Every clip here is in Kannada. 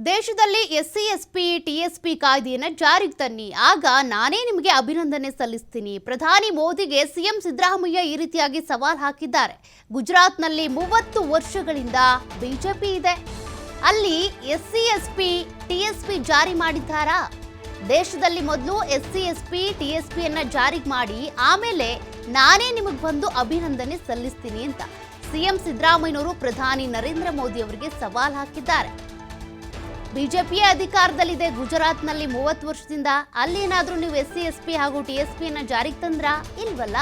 ದೇಶದಲ್ಲಿ ಎಸ್ಸಿ ಎಸ್ಪಿ ಟಿಎಸ್ಪಿ ಕಾಯ್ದೆಯನ್ನು ಜಾರಿಗೆ ತನ್ನಿ, ಆಗ ನಾನೇ ನಿಮಗೆ ಅಭಿನಂದನೆ ಸಲ್ಲಿಸ್ತೀನಿ. ಪ್ರಧಾನಿ ಮೋದಿಗೆ ಸಿಎಂ ಸಿದ್ದರಾಮಯ್ಯ ಈ ರೀತಿಯಾಗಿ ಸವಾಲ್ ಹಾಕಿದ್ದಾರೆ. ಗುಜರಾತ್ನಲ್ಲಿ 30 ವರ್ಷಗಳಿಂದ ಬಿಜೆಪಿ ಇದೆ, ಅಲ್ಲಿ ಎಸ್ಸಿ ಎಸ್ಪಿ ಟಿಎಸ್ಪಿ ಜಾರಿ ಮಾಡಿದ್ದಾರಾ? ದೇಶದಲ್ಲಿ ಮೊದಲು ಎಸ್ಸಿ ಎಸ್ಪಿ ಟಿಎಸ್ಪಿಯನ್ನ ಜಾರಿಗೆ ಮಾಡಿ ಆಮೇಲೆ ನಾನೇ ನಿಮಗೆ ಬಂದು ಅಭಿನಂದನೆ ಸಲ್ಲಿಸ್ತೀನಿ ಅಂತ ಸಿಎಂ ಸಿದ್ದರಾಮಯ್ಯನವರು ಪ್ರಧಾನಿ ನರೇಂದ್ರ ಮೋದಿ ಅವರಿಗೆ ಸವಾಲ್ ಹಾಕಿದ್ದಾರೆ. ಬಿಜೆಪಿಯ ಅಧಿಕಾರದಲ್ಲಿದೆ ಗುಜರಾತ್ನಲ್ಲಿ 30 ವರ್ಷದಿಂದ, ಅಲ್ಲೇನಾದ್ರೂ ನೀವು ಎಸ್ಸಿ ಎಸ್ಪಿ ಹಾಗೂ ಟಿಎಸ್ಪಿಯನ್ನ ಜಾರಿಗೆ ತಂದ್ರಾ? ಇಲ್ವಲ್ಲ.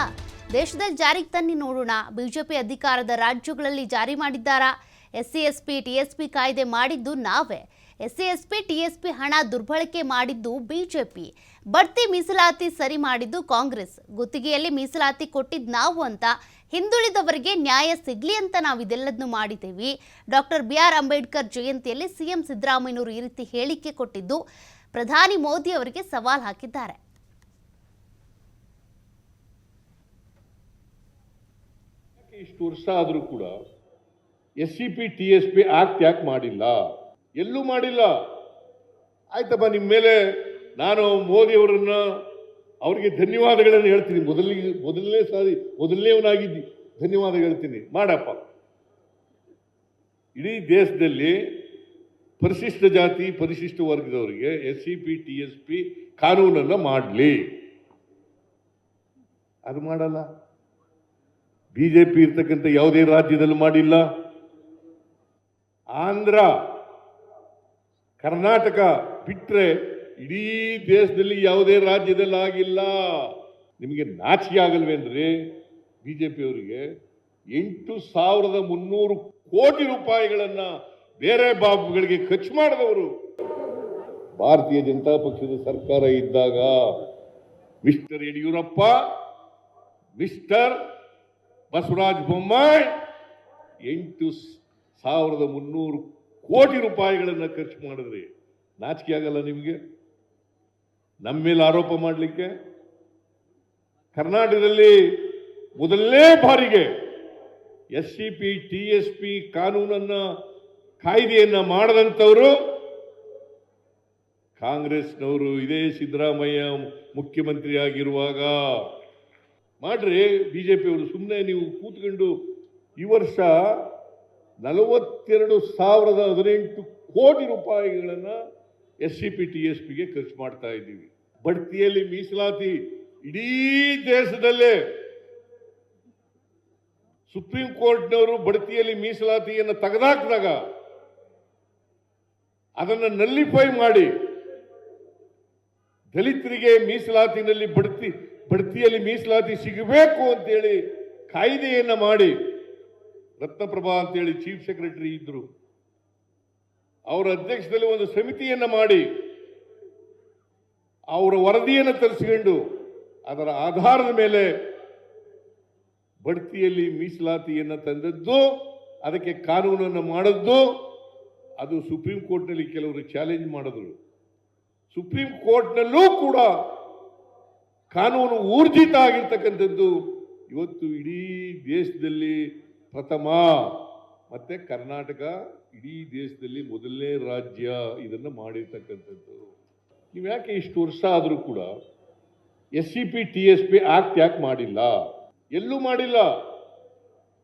ದೇಶದಲ್ಲಿ ಜಾರಿಗೆ ತನ್ನಿ ನೋಡೋಣ. ಬಿಜೆಪಿ ಅಧಿಕಾರದ ರಾಜ್ಯಗಳಲ್ಲಿ ಜಾರಿ ಮಾಡಿದ್ದಾರಾ? ಎಸ್ಸಿ ಎಸ್ಪಿ ಟಿಎಸ್ಪಿ ಕಾಯ್ದೆ ಮಾಡಿದ್ದು ನಾವೇ. ಎಸ್ಸಿ ಎಸ್ಪಿ ಟಿಎಸ್ಪಿ ಹಣ ದುರ್ಬಳಕೆ ಮಾಡಿದ್ದು ಬಿಜೆಪಿ. ಬಡ್ತಿ ಮೀಸಲಾತಿ ಸರಿ ಮಾಡಿದ್ದು ಕಾಂಗ್ರೆಸ್. ಗುತ್ತಿಗೆಯಲ್ಲಿ ಮೀಸಲಾತಿ ಕೊಟ್ಟಿದ್ದು ನಾವು ಅಂತ, ಹಿಂದುಳಿದವರಿಗೆ ನ್ಯಾಯ ಸಿಗ್ಲಿ ಅಂತ ನಾವು ಇದೆಲ್ಲದನ್ನು ಮಾಡಿದ್ದೇವೆ. ಡಾಕ್ಟರ್ BR ಅಂಬೇಡ್ಕರ್ ಜಯಂತಿಯಲ್ಲಿ ಸಿಎಂ ಸಿದ್ದರಾಮಯ್ಯನವರು ಈ ರೀತಿ ಹೇಳಿಕೆ ಕೊಟ್ಟಿದ್ದು ಪ್ರಧಾನಿ ಮೋದಿ ಅವರಿಗೆ ಸವಾಲ್ ಹಾಕಿದ್ದಾರೆ. ಇಷ್ಟು ವರ್ಷ ಆದರೂ ಕೂಡ SCP TSP ಆಕ್ಟ್ ಯಾಕೆ ಮಾಡಿಲ್ಲ? ಎಲ್ಲೂ ಮಾಡಿಲ್ಲ. ಆಯ್ತಪ್ಪ, ನಿಮ್ಮ ಮೇಲೆ ನಾನು ಮೋದಿ ಅವರನ್ನ ಅವರಿಗೆ ಧನ್ಯವಾದಗಳನ್ನು ಹೇಳ್ತೀನಿ. ಮೊದಲನೇವನಾಗಿದ್ದಿ ಧನ್ಯವಾದ ಹೇಳ್ತೀನಿ, ಮಾಡಪ್ಪ. ಇಡೀ ದೇಶದಲ್ಲಿ ಪರಿಶಿಷ್ಟ ಜಾತಿ ಪರಿಶಿಷ್ಟ ವರ್ಗದವರಿಗೆ SCP TSP ಕಾನೂನನ್ನು ಮಾಡಲಿ. ಅದು ಮಾಡಲ್ಲ. ಬಿಜೆಪಿ ಇರ್ತಕ್ಕಂಥ ಯಾವುದೇ ರಾಜ್ಯದಲ್ಲೂ ಮಾಡಿಲ್ಲ. ಆಂಧ್ರ, ಕರ್ನಾಟಕ ಬಿಟ್ಟರೆ ಇಡೀ ದೇಶದಲ್ಲಿ ಯಾವುದೇ ರಾಜ್ಯದಲ್ಲಿ ಆಗಿಲ್ಲ. ನಿಮಗೆ ನಾಚಿಕೆ ಆಗಲ್ವೇನ್ರಿ? ಬಿಜೆಪಿ ಅವರಿಗೆ 8,300 ಕೋಟಿ ರೂಪಾಯಿಗಳನ್ನ ಬೇರೆ ಬಾಬುಗಳಿಗೆ ಖರ್ಚು ಮಾಡಿದವರು. ಭಾರತೀಯ ಜನತಾ ಪಕ್ಷದ ಸರ್ಕಾರ ಇದ್ದಾಗ ಮಿಸ್ಟರ್ ಯಡಿಯೂರಪ್ಪ, ಮಿಸ್ಟರ್ ಬಸವರಾಜ ಬೊಮ್ಮಾಯಿ 8,300 ಕೋಟಿ ರೂಪಾಯಿಗಳನ್ನ ಖರ್ಚು ಮಾಡಿದ್ರಿ. ನಾಚಿಕೆ ಆಗಲ್ಲ ನಿಮಗೆ? ನಮ್ಮ ಮೇಲೆ ಆರೋಪ ಮಾಡಲಿಕ್ಕೆ? ಕರ್ನಾಟಕದಲ್ಲಿ ಮೊದಲನೇ ಬಾರಿಗೆ SCP TSP ಕಾನೂನನ್ನ ಕಾಯ್ದೆಯನ್ನ ಮಾಡದಂತವರು ಕಾಂಗ್ರೆಸ್ನವರು. ಇದೇ ಸಿದ್ದರಾಮಯ್ಯ ಮುಖ್ಯಮಂತ್ರಿ ಆಗಿರುವಾಗ ಮಾಡ್ರಿ. ಬಿಜೆಪಿಯವರು ಸುಮ್ಮನೆ ನೀವು ಕೂತ್ಕೊಂಡು ಈ ವರ್ಷ 42,018 ಕೋಟಿ ರೂಪಾಯಿಗಳನ್ನ SCP TSPಗೆ ಖರ್ಚು ಮಾಡ್ತಾ ಇದ್ದೀವಿ. ಬಡ್ತಿಯಲ್ಲಿ ಮೀಸಲಾತಿ ಇಡೀ ದೇಶದಲ್ಲೇ ಸುಪ್ರೀಂ ಕೋರ್ಟ್ನವರು ಬಡ್ತಿಯಲ್ಲಿ ಮೀಸಲಾತಿಯನ್ನು ತೆಗೆದಾಕಿದಾಗ ಅದನ್ನು ನಲ್ಲಿಫೈ ಮಾಡಿ ದಲಿತರಿಗೆ ಮೀಸಲಾತಿನಲ್ಲಿ ಬಡ್ತಿಯಲ್ಲಿ ಮೀಸಲಾತಿ ಸಿಗಬೇಕು ಅಂತೇಳಿ ಕಾಯ್ದೆಯನ್ನ ಮಾಡಿ, ರತ್ನಪ್ರಭಾ ಅಂತೇಳಿ ಚೀಫ್ ಸೆಕ್ರೆಟರಿ ಇದ್ರು, ಅವರ ಅಧ್ಯಕ್ಷದಲ್ಲಿ ಒಂದು ಸಮಿತಿಯನ್ನ ಮಾಡಿ ಅವರ ವರದಿಯನ್ನು ತರಿಸಿಕೊಂಡು ಅದರ ಆಧಾರದ ಮೇಲೆ ಬಡ್ತಿಯಲ್ಲಿ ಮೀಸಲಾತಿಯನ್ನು ತಂದದ್ದು, ಅದಕ್ಕೆ ಕಾನೂನನ್ನು ಮಾಡದ್ದು. ಅದು ಸುಪ್ರೀಂ ಕೋರ್ಟ್ನಲ್ಲಿ ಕೆಲವರು ಚಾಲೆಂಜ್ ಮಾಡಿದ್ರು. ಸುಪ್ರೀಂ ಕೋರ್ಟ್ನಲ್ಲೂ ಕೂಡ ಕಾನೂನು ಊರ್ಜಿತ ಆಗಿರ್ತಕ್ಕಂಥದ್ದು ಇವತ್ತು ಇಡೀ ದೇಶದಲ್ಲಿ ಪ್ರಥಮ. ಮತ್ತೆ ಕರ್ನಾಟಕ ಇಡೀ ದೇಶದಲ್ಲಿ ಮೊದಲನೇ ರಾಜ್ಯ ಇದನ್ನು ಮಾಡಿರ್ತಕ್ಕಂಥದ್ದು. ನೀವು ಯಾಕೆ ಇಷ್ಟು ವರ್ಷ ಆದರೂ ಕೂಡ SCP TSP ಆಕ್ಟ್ ಯಾಕೆ ಮಾಡಿಲ್ಲ? ಎಲ್ಲೂ ಮಾಡಿಲ್ಲ.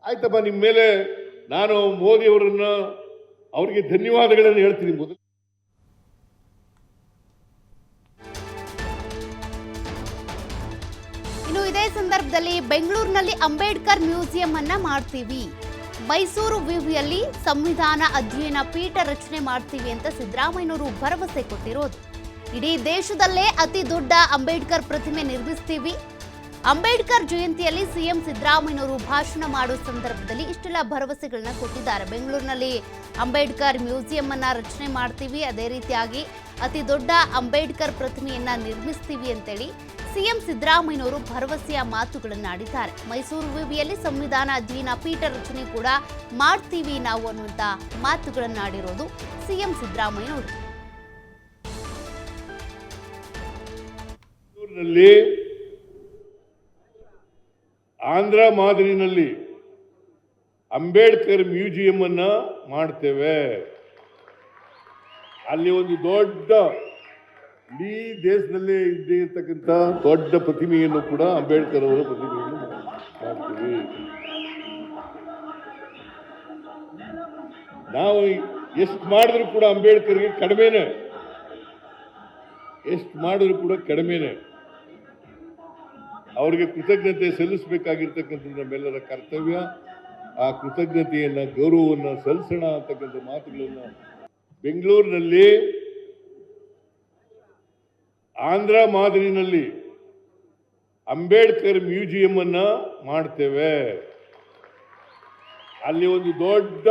ಆಯ್ತಪ್ಪ, ನಿಮ್ಮ ಮೇಲೆ ನಾನು ಮೋದಿ ಅವರನ್ನ ಅವರಿಗೆ ಧನ್ಯವಾದಗಳನ್ನು ಹೇಳ್ತೀನಿ. ಇನ್ನು ಇದೇ ಸಂದರ್ಭದಲ್ಲಿ ಬೆಂಗಳೂರಿನಲ್ಲಿ ಅಂಬೇಡ್ಕರ್ ಮ್ಯೂಸಿಯಂ ಅನ್ನ ಮಾಡ್ತೀವಿ, ಮೈಸೂರು ವಿವಿಯಲ್ಲಿ ಸಂವಿಧಾನ ಅಧ್ಯಯನ ಪೀಠ ರಚನೆ ಮಾಡ್ತೀವಿ ಅಂತ ಸಿದ್ದರಾಮಯ್ಯನವರು ಭರವಸೆ ಕೊಟ್ಟಿರೋದು. ಇಡೀ ದೇಶದಲ್ಲೇ ಅತಿ ದೊಡ್ಡ ಅಂಬೇಡ್ಕರ್ ಪ್ರತಿಮೆ ನಿರ್ಮಿಸ್ತೀವಿ. ಅಂಬೇಡ್ಕರ್ ಜಯಂತಿಯಲ್ಲಿ ಸಿಎಂ ಸಿದ್ದರಾಮಯ್ಯನವರು ಭಾಷಣ ಮಾಡೋ ಸಂದರ್ಭದಲ್ಲಿ ಇಷ್ಟೆಲ್ಲ ಭರವಸೆಗಳನ್ನ ಕೊಟ್ಟಿದ್ದಾರೆ. ಬೆಂಗಳೂರಿನಲ್ಲಿ ಅಂಬೇಡ್ಕರ್ ಮ್ಯೂಸಿಯಂ ಅನ್ನ ರಚನೆ ಮಾಡ್ತೀವಿ, ಅದೇ ರೀತಿಯಾಗಿ ಅತಿ ದೊಡ್ಡ ಅಂಬೇಡ್ಕರ್ ಪ್ರತಿಮೆಯನ್ನ ನಿರ್ಮಿಸ್ತೀವಿ ಅಂತೇಳಿ ಸಿಎಂ ಸಿದ್ದರಾಮಯ್ಯನವರು ಭರವಸೆಯ ಮಾತುಗಳನ್ನಾಡಿದ್ದಾರೆ. ಮೈಸೂರು ವಿವಿಯಲ್ಲಿ ಸಂವಿಧಾನ ಅಧ್ಯಯನ ಪೀಠ ರಚನೆ ಕೂಡ ಮಾಡ್ತೀವಿ ನಾವು ಅನ್ನುವಂತ ಮಾತುಗಳನ್ನಾಡಿರೋದು ಸಿಎಂ ಸಿದ್ದರಾಮಯ್ಯನವರು. ಆಂಧ್ರ ಮಾದರಿನಲ್ಲಿ ಅಂಬೇಡ್ಕರ್ ಮ್ಯೂಸಿಯಂ ಅನ್ನ ಮಾಡ್ತೇವೆ. ಅಲ್ಲಿ ಒಂದು ದೊಡ್ಡ ಇಡೀ ದೇಶದಲ್ಲೇ ಇದ್ದೇ ಇರ್ತಕ್ಕಂಥ ದೊಡ್ಡ ಪ್ರತಿಮೆಯನ್ನು ಕೂಡ ಅಂಬೇಡ್ಕರ್ ಅವರ ಪ್ರತಿಮೆಯನ್ನು ಮಾಡ್ತೀವಿ. ನಾವು ಎಷ್ಟು ಮಾಡಿದ್ರು ಕೂಡ ಅಂಬೇಡ್ಕರ್ಗೆ ಕಡಿಮೆನೆ, ಎಷ್ಟು ಮಾಡಿದ್ರು ಕೂಡ ಕಡಿಮೆನೆ. ಅವರಿಗೆ ಕೃತಜ್ಞತೆ ಸಲ್ಲಿಸಬೇಕಾಗಿರ್ತಕ್ಕಂಥದ್ದು ನಮ್ಮೆಲ್ಲರ ಕರ್ತವ್ಯ. ಆ ಕೃತಜ್ಞತೆಯನ್ನ, ಗೌರವವನ್ನು ಸಲ್ಲಿಸೋಣ ಅಂತಕ್ಕಂಥ ಮಾತುಗಳನ್ನ ಬೆಂಗಳೂರಿನಲ್ಲಿ ಆಂಧ್ರ ಮಾದರಿನಲ್ಲಿ ಅಂಬೇಡ್ಕರ್ ಮ್ಯೂಸಿಯಂ ಅನ್ನ ಮಾಡ್ತೇವೆ. ಅಲ್ಲಿ ಒಂದು ದೊಡ್ಡ